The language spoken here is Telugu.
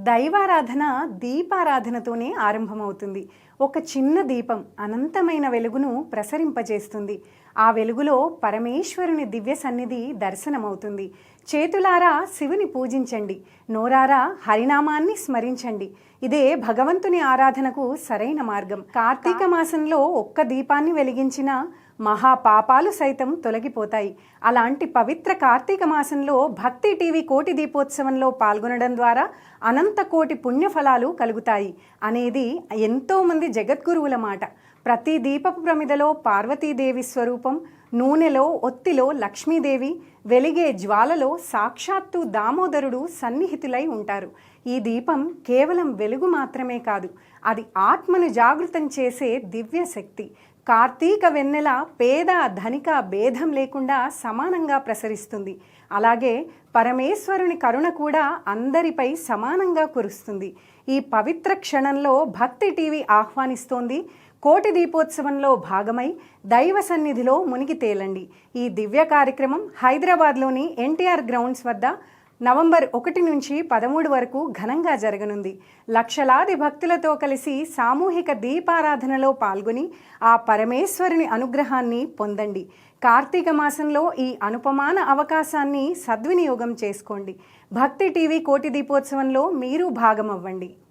దైవారాధన దీపారాధనతోనే ఆరంభమవుతుంది. ఒక చిన్న దీపం అనంతమైన వెలుగును ప్రసరింపజేస్తుంది. ఆ వెలుగులో పరమేశ్వరుని దివ్య సన్నిధి దర్శనమవుతుంది. చేతులారా శివుని పూజించండి, నోరారా హరినామాన్ని స్మరించండి. ఇదే భగవంతుని ఆరాధనకు సరైన మార్గం. కార్తీక మాసంలో ఒక్క దీపాన్ని వెలిగించిన మహాపాపాలు సైతం తొలగిపోతాయి. అలాంటి పవిత్ర కార్తీక మాసంలో భక్తి టీవీ కోటి దీపోత్సవంలో పాల్గొనడం ద్వారా అనంత కోటి పుణ్యఫలాలు కలుగుతాయి అనేది ఎంతోమంది జగద్గురువుల మాట. ప్రతి దీపపు ప్రమిదలో పార్వతీదేవి స్వరూపం, నూనెలో ఒత్తిలో లక్ష్మీదేవి, వెలిగే జ్వాలలో సాక్షాత్తు దామోదరుడు సన్నిహితులై ఉంటారు. ఈ దీపం కేవలం వెలుగు మాత్రమే కాదు, అది ఆత్మను జాగృతం చేసే దివ్య శక్తి. కార్తీక వెన్నెల పేద ధనిక భేదం లేకుండా సమానంగా ప్రసరిస్తుంది. అలాగే పరమేశ్వరుని కరుణ కూడా అందరిపై సమానంగా కురుస్తుంది. ఈ పవిత్ర క్షణంలో భక్తి టీవీ ఆహ్వానిస్తోంది. కోటి దీపోత్సవంలో భాగమై దైవ సన్నిధిలో మునిగి తేలండి. ఈ దివ్య కార్యక్రమం హైదరాబాద్లోని ఎన్టీఆర్ గ్రౌండ్స్ వద్ద నవంబర్ 1 నుంచి 13 వరకు ఘనంగా జరగనుంది. లక్షలాది భక్తులతో కలిసి సామూహిక దీపారాధనలో పాల్గొని ఆ పరమేశ్వరుని అనుగ్రహాన్ని పొందండి. కార్తీక మాసంలో ఈ అనుపమాన అవకాశాన్ని సద్వినియోగం చేసుకోండి. భక్తి టీవీ కోటి దీపోత్సవంలో మీరు భాగమవ్వండి.